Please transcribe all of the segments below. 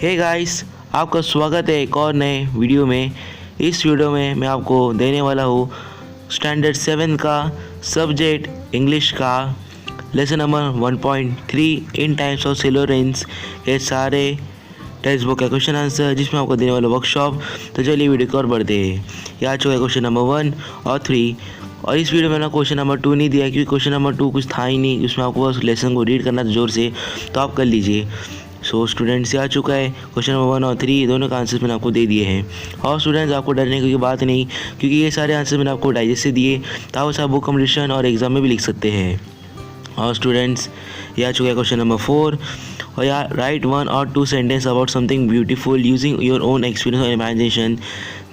Hey guys, आपका स्वागत है एक और नए वीडियो में। इस वीडियो में मैं आपको देने वाला हूँ स्टैंडर्ड 7 का सब्जेक्ट इंग्लिश का लेसन नंबर 1.3 इन टाइप्स ऑफ सिलोरेंस के सारे टेक्स्ट बुक का क्वेश्चन आंसर, जिसमें आपको देने वाला वर्कशॉप। तो चलिए वीडियो को और बढ़ते हैं। यहाँ चुका है क्वेश्चन नंबर 1 और 3, और इस वीडियो में ना क्वेश्चन नंबर 2 नहीं दिया क्योंकि क्वेश्चन नंबर 2 कुछ था ही नहीं, उसमें आपको बस लेसन को रीड करना था ज़ोर से, तो आप कर लीजिए। सो स्टूडेंट्स, आ चुका है क्वेश्चन नंबर 1 और 3, दोनों का आंसर मैंने आपको दे दिए हैं। और स्टूडेंट्स, आपको डरने की बात नहीं, क्योंकि ये सारे आंसर मैंने आपको डाइजेस्ट से दिए, तो आप बुक कंपटीशन और एग्जाम में भी लिख सकते हैं। और स्टूडेंट्स, यह आ चुका है क्वेश्चन नंबर 4, और यहाँ write 1 or 2 sentence about something beautiful using your own experience और imagination,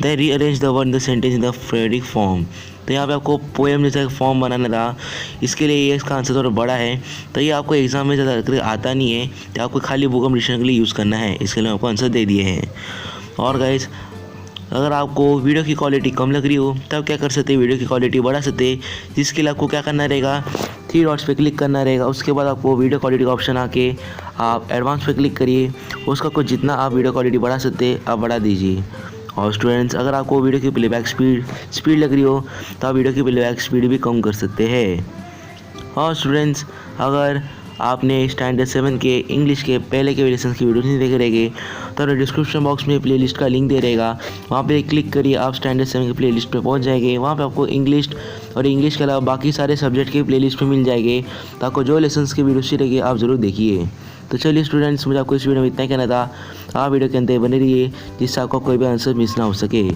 then rearrange the word in the sentence in the periodic form. तो यहाँ पे आपको पोएम जैसा फॉर्म बनाना था, इसके लिए ये इसका आंसर थोड़ा बड़ा है, तो ये आपको एग्जाम में ज़्यादा आता नहीं है, तो आपको खाली बुक कंपटीशन के लिए यूज़ करना है, इसके लिए आपको आंसर दे दिए हैं। और गाइस, अगर आपको वीडियो की क्वालिटी कम लग रही हो तब क्या कर सकते हैं, वीडियो की क्वालिटी बढ़ा सकते हैं, जिसके लिए आपको क्या करना रहेगा, 3 डॉट्स पे क्लिक करना रहेगा। उसके बाद आपको वीडियो क्वालिटी का ऑप्शन आके आप एडवांस पे क्लिक करिए, उसका कुछ जितना आप वीडियो क्वालिटी बढ़ा सकते आप बढ़ा दीजिए। और स्टूडेंट्स, अगर आपको वीडियो की प्लेबैक स्पीड लग रही हो तो आप वीडियो की प्लेबैक स्पीड भी कम कर सकते हैं। और स्टूडेंट्स, अगर आपने स्टैंडर्ड 7 के इंग्लिश के पहले के लेसन की वीडियो नहीं देखे रहेंगे तो डिस्क्रिप्शन बॉक्स में प्लेलिस्ट का लिंक दे रहेगा, वहाँ पे क्लिक करिए, आप स्टैंडर्ड 7 की प्लेलिस्ट पे पहुँच जाएंगे। वहाँ पे आपको इंग्लिश और इंग्लिश के अलावा बाकी सारे सब्जेक्ट के प्लेलिस्ट में मिल जाएंगे, तो आपको जो लेसन्स की वीडियो चाहिए आप ज़रूर देखिए। तो चलिए स्टूडेंट्स, मुझे आपको इस वीडियो में इतना ही कहना था। आप वीडियो के अंदर बने रहिए, जिससे आपको कोई भी आंसर मिस ना हो सके।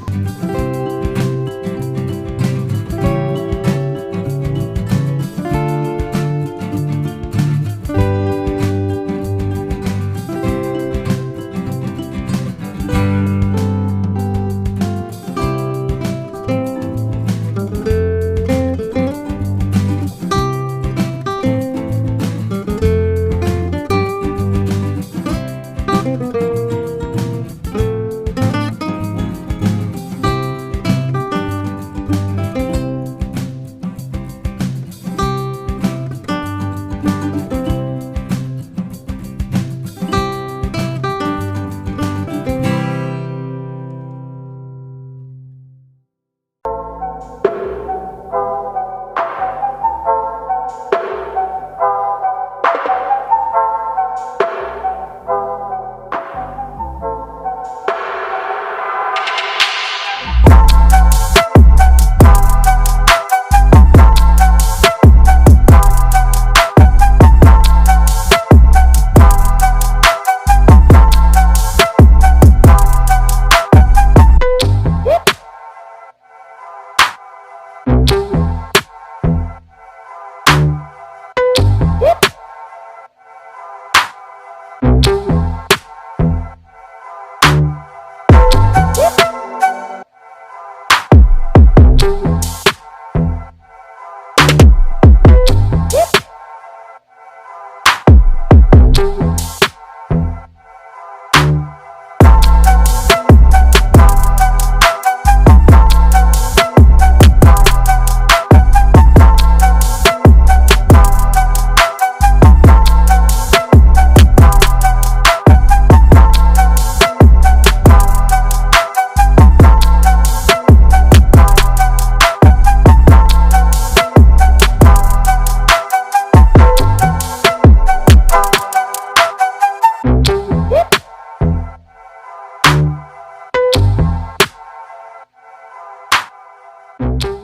you